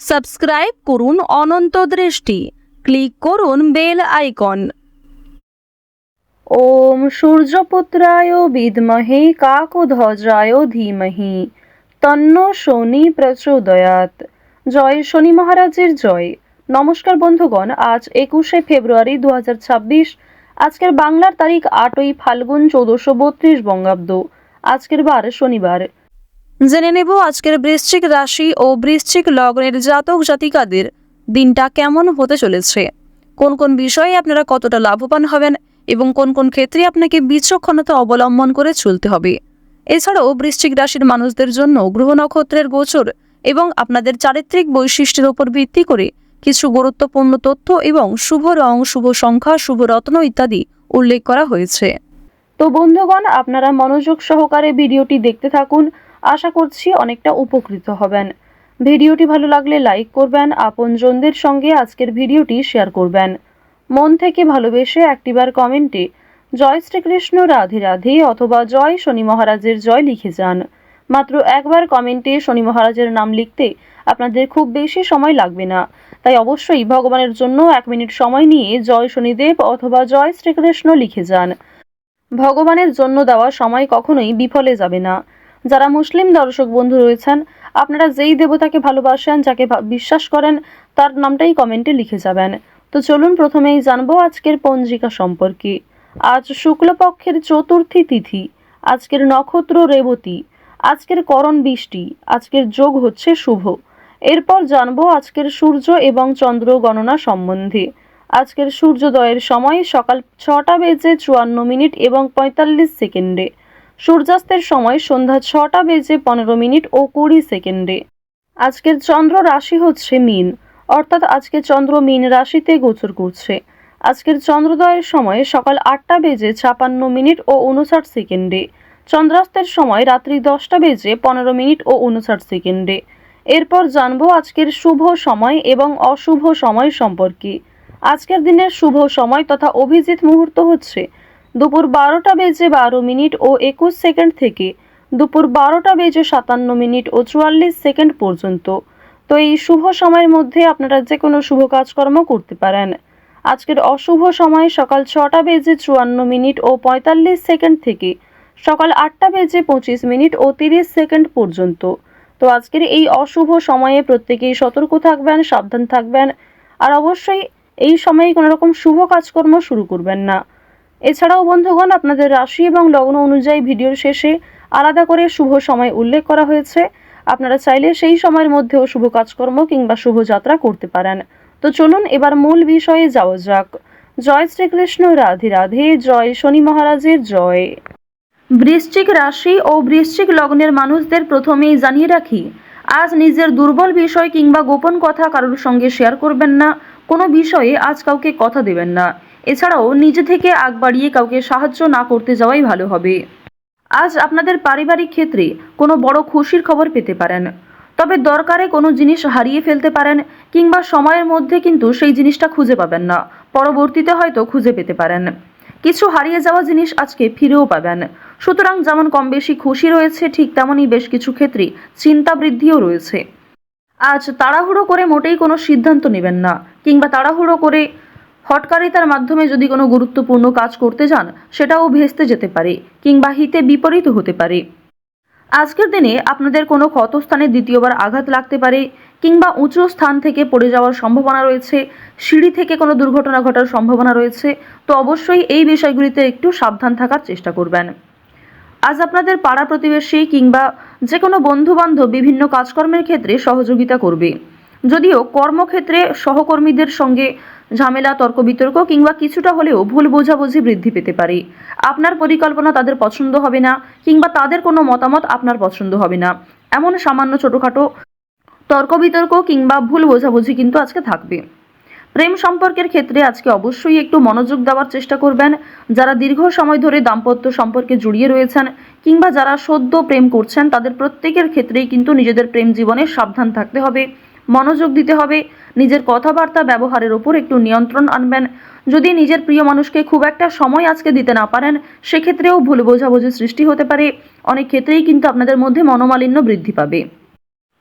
Subscribe করুন অনন্ত দৃষ্টি, click করুন বেল আইকন। ওম সূর্যপুত্রায় বিদ্মহে কাকধ্বজায় ধীমহি তন্ন শনি প্রচোদয়াৎ। জয় শনি মহারাজের জয়। নমস্কার বন্ধুগণ, আজ 21শে ফেব্রুয়ারি 2026। আজকের বাংলার তারিখ 8ই ফাল্গুন 1432 বঙ্গাব্দ। আজকের বার শনিবার। জেনে নেব আজকের বৃশ্চিক রাশি ও বৃশ্চিক লগ্নের জাতক জাতিকাদের দিনটা কেমন হতে চলেছে, কোন কোন বিষয়ে আপনারা কতটা লাভবান হবেন এবং কোন কোন ক্ষেত্রে আপনাকে বিচক্ষণতা অবলম্বন করে চলতে হবে। এছাড়াও বৃশ্চিক রাশির মানুষদের জন্য গ্রহ নক্ষত্রের গোচর এবং আপনাদের চারিত্রিক বৈশিষ্ট্যের উপর ভিত্তি করে কিছু গুরুত্বপূর্ণ তথ্য এবং শুভ রং, শুভ সংখ্যা, শুভ রত্ন ইত্যাদি উল্লেখ করা হয়েছে। তো বন্ধুগণ, আপনারা মনোযোগ সহকারে ভিডিওটি দেখতে থাকুন। আশা করছি অনেকটা উপকৃত হবেন। ভিডিওটি ভালো লাগলে লাইক করবেন, আপনজনদের সঙ্গে আজকের ভিডিওটি শেয়ার করবেন। মন থেকে ভালোবেসে একটিবার কমেন্টে জয় শ্রীকৃষ্ণ রাধে রাধে অথবা জয় শনি মহারাজের জয় লিখে যান। মাত্র একবার কমেন্টে শনি মহারাজের নাম লিখতে আপনাদের খুব বেশি সময় লাগবে না, তাই অবশ্যই ভগবানের জন্য 1 মিনিট সময় নিয়ে জয় শনিদেব অথবা জয় শ্রীকৃষ্ণ লিখে যান। ভগবানের জন্য দেওয়া সময় কখনোই বিফলে যাবে না। যারা মুসলিম দর্শক বন্ধু রয়েছেন, আপনারা যেই দেবতাকে ভালোবাসেন, যাকে বিশ্বাস করেন, তার নামটাই কমেন্টে লিখে যাবেন। তো চলুন প্রথমেই জানবো আজকের পঞ্জিকা সম্পর্কে। আজ শুক্লপক্ষের চতুর্থী তিথি, আজকের নক্ষত্র রেবতী, আজকের করণ বৃষ্টি, আজকের যোগ হচ্ছে শুভ। এরপর জানবো আজকের সূর্য এবং চন্দ্র গণনা সম্বন্ধে। আজকের সূর্যোদয়ের সময় সকাল 6:54 এবং 45 সেকেন্ডে। সূর্যাস্তের সময় সন্ধ্যা 6:15 ও 20 সেকেন্ডে। আজকের চন্দ্র রাশি হচ্ছে মীন, অর্থাৎ আজকে চন্দ্র মীন রাশিতে গোচর করছে। আজকের চন্দ্রোদয়ের সময় সকাল 8:56 ও 59 সেকেন্ডে। চন্দ্রাস্তের সময় রাত্রি 10:15 ও 59 সেকেন্ডে। এরপর জানবো আজকের শুভ সময় এবং অশুভ সময় সম্পর্কে। আজকের দিনের শুভ সময় তথা অভিজিৎ মুহূর্ত হচ্ছে দুপুর 12:12 ও 21 সেকেন্ড থেকে দুপুর 12:57 ও 44 সেকেন্ড পর্যন্ত। তো এই শুভ সময়ের মধ্যে আপনারা যে কোনো শুভ কাজকর্ম করতে পারেন। আজকের অশুভ সময় সকাল 6:54 ও 45 সেকেন্ড থেকে সকাল 8:25 ও 30 সেকেন্ড পর্যন্ত। তো আজকের এই অশুভ সময়ে প্রত্যেকেই সতর্ক থাকবেন, সাবধান থাকবেন, আর অবশ্যই এই সময়ে কোনো রকম শুভ কাজকর্ম শুরু করবেন না। এছাড়াও বন্ধুগণ, আপনাদের রাশি এবং লগ্ন অনুযায়ী ভিডিওর শেষে আলাদা করে শুভ সময় উল্লেখ করা হয়েছে। আপনারা চাইলে সেই সময়ের মধ্যেও শুভ কাজকর্ম কিংবা শুভ যাত্রা করতে পারেন। তো চলুন এবার মূল বিষয়ে যাওয়া যাক। জয় শ্রীকৃষ্ণ রাধে রাধে, জয় শনি মহারাজের জয়। বৃশ্চিক রাশি ও বৃশ্চিক লগ্নের মানুষদের প্রথমেই জানিয়ে রাখি, আজ নিজের দুর্বল বিষয় কিংবা গোপন কথা কারোর সঙ্গে শেয়ার করবেন না। কোনো বিষয়ে আজ কাউকে কথা দেবেন না। এছাড়াও নিজে থেকে আগ বাড়িয়ে কাউকে সাহায্য না করতে যাওয়াই ভালো হবে। আজ আপনাদের পারিবারিক ক্ষেত্রে কোনো বড় খুশির খবর পেতে পারেন, তবে দরকারে কোনো জিনিস হারিয়ে ফেলতে পারেন কিংবা সময়ের মধ্যে কিন্তু সেই জিনিসটা খুঁজে পাবেন না, পরবর্তীতে হয়তো খুঁজে পেতে পারেন। কিছু হারিয়ে যাওয়া জিনিস আজকে ফিরেও পাবেন। সুতরাং যেমন কম বেশি খুশি রয়েছে, ঠিক তেমনই বেশ কিছু ক্ষেত্রে চিন্তা বৃদ্ধিও রয়েছে। আজ তাড়াহুড়ো করে মোটেই কোনো সিদ্ধান্ত নেবেন না, কিংবা তাড়াহুড়ো করে হঠকারিতার মাধ্যমে যদি কোনো গুরুত্বপূর্ণ কাজ করতে যান, সেটাও ভেস্তে যেতে পারে কিংবা হিতে বিপরীত হতে পারে। আজকের দিনে আপনাদের কোনো ক্ষতস্থানে দ্বিতীয়বার আঘাত লাগতে পারে কিংবা উঁচু স্থান থেকে পড়ে যাওয়ার সম্ভাবনা রয়েছে, সিঁড়ি থেকে কোনো দুর্ঘটনা ঘটার সম্ভাবনা রয়েছে। তো অবশ্যই এই বিষয়গুলিতে একটু সাবধান থাকার চেষ্টা করবেন। আজ আপনাদের পাড়া প্রতিবেশী কিংবা যে কোনো বন্ধুবান্ধব বিভিন্ন কাজকর্মের ক্ষেত্রে সহযোগিতা করবে। যদিও কর্মক্ষেত্রে সহকর্মীদের সঙ্গে ঝামেলা, তর্ক বিতর্ক কিংবা কিছুটা হলেও ভুল বোঝাবুঝি বৃদ্ধি পেতে পারে। আপনার পরিকল্পনা তাদের পছন্দ হবে না কিংবা তাদের কোনো মতামত আপনার পছন্দ হবে না, এমন সামান্য ছোটোখাটো তর্ক বিতর্ক কিংবা ভুল বোঝাবুঝি কিন্তু আজকে থাকবে। প্রেম সম্পর্কের ক্ষেত্রে আজকে অবশ্যই একটু মনোযোগ দেওয়ার চেষ্টা করবেন। যারা দীর্ঘ সময় ধরে দাম্পত্য সম্পর্কে জড়িয়ে রয়েছেন কিংবা যারা সদ্য প্রেম করছেন, তাদের প্রত্যেকের ক্ষেত্রেই কিন্তু নিজেদের প্রেম জীবনে সাবধান থাকতে হবে, মনোযোগ দিতে হবে। নিজের কথাবার্তা ব্যবহারের ওপর একটু নিয়ন্ত্রণ আনবেন। যদি নিজের প্রিয় মানুষকে খুব একটা সময় আজকে দিতে না পারেন, সেক্ষেত্রেও ভুল বোঝাবুঝির সৃষ্টি হতে পারে। অনেক ক্ষেত্রেই কিন্তু আপনাদের মধ্যে মনোমালিন্য বৃদ্ধি পাবে।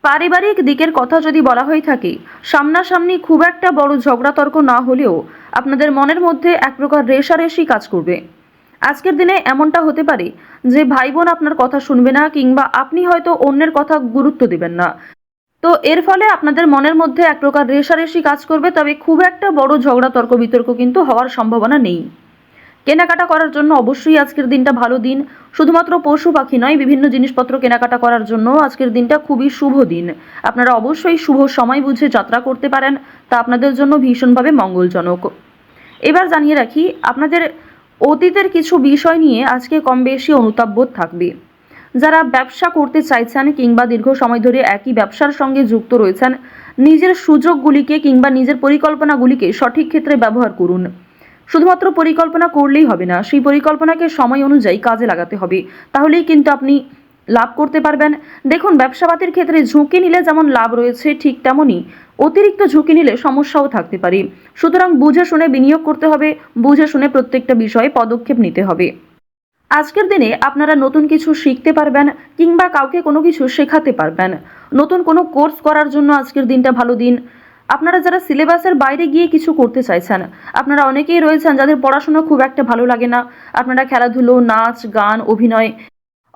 পারিবারিক দিকের কথা যদি বলা হয়ে থাকে, সামনাসামনি খুব একটা বড় ঝগড়া তর্ক না হলেও আপনাদের মনের মধ্যে এক প্রকার রেষারেষি কাজ করবে। আজকের দিনে এমনটা হতে পারে যে ভাই বোন আপনার কথা শুনবে না, কিংবা আপনি হয়তো অন্যের কথা গুরুত্ব দিবেন না। তো এর ফলে আপনাদের মনের মধ্যে এক প্রকার রেষারেষি কাজ করবে, তবে খুব একটা বড় ঝগড়া তর্ক বিতর্ক কিন্তু হওয়ার সম্ভাবনা নেই। কেনাকাটা করার জন্য অবশ্যই আজকের দিনটা ভালো দিন। শুধুমাত্র পশু পাখি নয়, বিভিন্ন জিনিসপত্র কেনাকাটা করার জন্য আজকের দিনটা খুবই শুভ দিন। আপনারা অবশ্যই শুভ সময় বুঝে যাত্রা করতে পারেন, তা আপনাদের জন্য ভীষণভাবে মঙ্গলজনক। এবার জানিয়ে রাখি, আপনাদের অতীতের কিছু বিষয় নিয়ে আজকে কম বেশি অনুতাপ বোধ থাকবে। যারা ব্যবসা করতে চাইছেন কিংবা দীর্ঘ সময় ধরে একই ব্যবসার সঙ্গে যুক্ত রয়েছেন, নিজের সুযোগগুলিকে কিংবা নিজের পরিকল্পনাগুলিকে সঠিক ক্ষেত্রে ব্যবহার করুন। শুধুমাত্র পরিকল্পনা করলেই হবে না, সেই পরিকল্পনাকে সময় অনুযায়ী কাজে লাগাতে হবে, তাহলেই কিন্তু আপনি লাভ করতে পারবেন। দেখুন, ব্যবসাপাতির ক্ষেত্রে ঝুঁকি নিলে যেমন লাভ রয়েছে, ঠিক তেমনই অতিরিক্ত ঝুঁকি নিলে সমস্যাও থাকতে পারে। সুতরাং বুঝে শুনে বিনিয়োগ করতে হবে, বুঝে শুনে প্রত্যেকটা বিষয়ে পদক্ষেপ নিতে হবে। আজকের দিনে আপনারা নতুন কিছু শিখতে পারবেন কিংবা কাউকে কোনো কিছু শেখাতে পারবেন। নতুন কোনো কোর্স করার জন্য আজকের দিনটা ভালো দিন। আপনারা যারা সিলেবাসের বাইরে গিয়ে কিছু করতে চাইছেন, আপনারা অনেকেই রয়েছেন যাদের পড়াশোনা খুব একটা ভালো লাগে না, আপনারা খেলাধুলো, নাচ, গান, অভিনয়,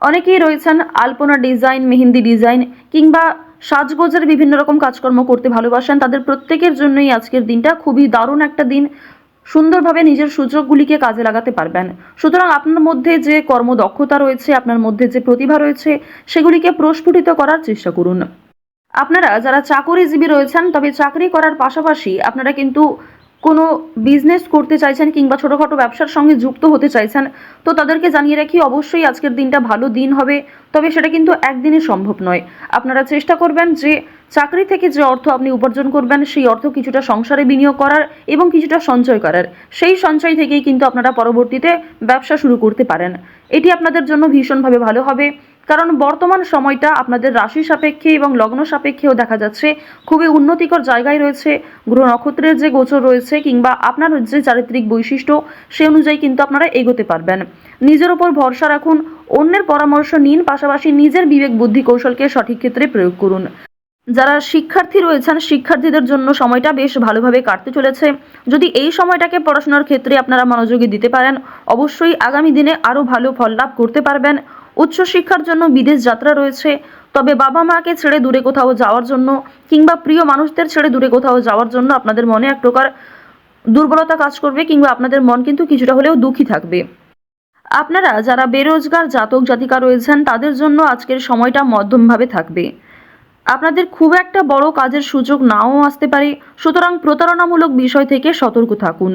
অনেকেই রয়েছেন আলপনা ডিজাইন, মেহেন্দি ডিজাইন কিংবা সাজগোজের বিভিন্ন রকম কাজকর্ম করতে ভালোবাসেন, তাদের প্রত্যেকের জন্যই আজকের দিনটা খুবই দারুণ একটা দিন। সুন্দরভাবে নিজের সুযোগগুলিকে কাজে লাগাতে পারবেন। সুতরাং আপনার মধ্যে যে কর্মদক্ষতা রয়েছে, আপনার মধ্যে যে প্রতিভা রয়েছে, সেগুলিকে প্রস্ফুটিত করার চেষ্টা করুন। আপনারা যারা চাকরিজীবী রয়েছেন, তবে চাকরি করার পাশাপাশি আপনারা কিন্তু কোনো বিজনেস করতে চাইছেন কিংবা ছোটোখাটো ব্যবসার সঙ্গে যুক্ত হতে চাইছেন, তো তাদেরকে জানিয়ে রাখি অবশ্যই আজকের দিনটা ভালো দিন হবে, তবে সেটা কিন্তু একদিনে সম্ভব নয়। আপনারা চেষ্টা করবেন যে চাকরি থেকে যে অর্থ আপনি উপার্জন করবেন, সেই অর্থ কিছুটা সংসারে বিনিয়োগ করার এবং কিছুটা সঞ্চয় করার। সেই সঞ্চয় থেকেই কিন্তু আপনারা পরবর্তীতে ব্যবসা শুরু করতে পারেন। এটি আপনাদের জন্য ভীষণভাবে ভালো হবে, কারণ বর্তমান সময়টা আপনাদের রাশি সাপেক্ষে এবং লগ্ন সাপেক্ষেও দেখা যাচ্ছে খুবই উন্নতিকর জায়গায় রয়েছে। গ্রহ নক্ষত্রের যে গোচর রয়েছে কিংবা আপনার যে চারিত্রিক বৈশিষ্ট্য, সে অনুযায়ী কিন্তু আপনারা এগোতে পারবেন। নিজের উপর ভরসা রাখুন, অন্যের পরামর্শ নিন, পাশাপাশি নিজের বিবেক বুদ্ধি কৌশলকে সঠিক ক্ষেত্রে প্রয়োগ করুন। যারা শিক্ষার্থী রয়েছেন, শিক্ষার্থীদের জন্য সময়টা বেশ ভালোভাবে কাটতে চলেছে। যদি এই সময়টাকে পড়াশোনার ক্ষেত্রে আপনারা মনোযোগী দিতে পারেন, অবশ্যই আগামী দিনে আরও ভালো ফল লাভ করতে পারবেন। উচ্চশিক্ষার জন্য বিদেশ যাত্রা রয়েছে, তবে বাবা মাকে ছেড়ে দূরে কোথাও যাওয়ার জন্য কিংবা প্রিয় মানুষদের ছেড়ে দূরে কোথাও যাওয়ার জন্য আপনাদের মনে এক প্রকার দুর্বলতা কাজ করবে, কিংবা আপনাদের মন কিন্তু কিছুটা হলেও দুঃখী থাকবে। আপনারা যারা বেরোজগার জাতক জাতিকা রয়েছেন, তাদের জন্য আজকের সময়টা মধ্যমভাবে থাকবে। আপনাদের খুব একটা বড় কাজের সুযোগ নাও আসতে পারে, সুতরাং প্রতারণামূলক বিষয় থেকে সতর্ক থাকুন।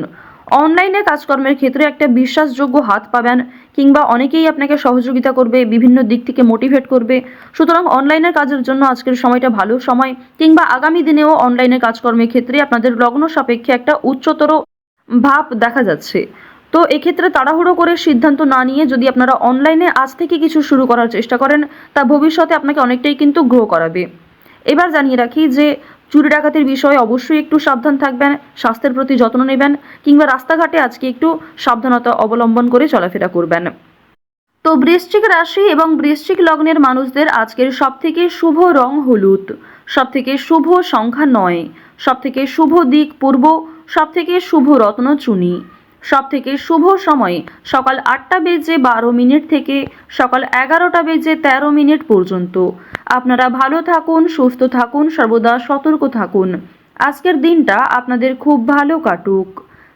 অনলাইনে কাজকর্মের ক্ষেত্রে একটা বিশ্বাসযোগ্য হাত পাবেন, কিংবা অনেকেই আপনাকে সহযোগিতা করবে, বিভিন্ন দিক থেকে মোটিভেট করবে। সুতরাং অনলাইনের কাজের জন্য আজকের সময়টা ভালো সময়, কিংবা আগামী দিনেও অনলাইনে কাজকর্মের ক্ষেত্রে আপনাদের লগ্ন সাপেক্ষে একটা উচ্চতর ভাব দেখা যাচ্ছে। তো এক্ষেত্রে তাড়াহুড়ো করে সিদ্ধান্ত না নিয়ে যদি আপনারা অনলাইনে আজ থেকে কিছু শুরু করার চেষ্টা করেন, তা ভবিষ্যতে আপনাকে অনেকটাই কিন্তু গ্রো করাবে। এবার জানিয়ে রাখি যে চুরি ডাকাতির বিষয়ে অবশ্যই একটু সাবধান থাকবেন, স্বাস্থ্যের প্রতি যত্ন নেবেন, কিংবা রাস্তাঘাটে আজকে একটু সাবধানতা অবলম্বন করে চলাফেরা করবেন। তো বৃশ্চিক রাশি এবং বৃশ্চিক লগ্নের মানুষদের আজকের সবথেকে শুভ রং হলুদ, সবথেকে শুভ সংখ্যা 9, সবথেকে শুভ দিক পূর্ব, সবথেকে শুভ রত্ন চুনি, সবথেকে শুভ সময় সকাল 8:12 থেকে সকাল 11:13 পর্যন্ত। আপনারা ভালো থাকুন, সুস্থ থাকুন, সর্বদা সতর্ক থাকুন। আজকের দিনটা আপনাদের খুব ভালো কাটুক।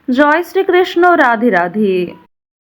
জয় শ্রীকৃষ্ণ। রাধে রাধে।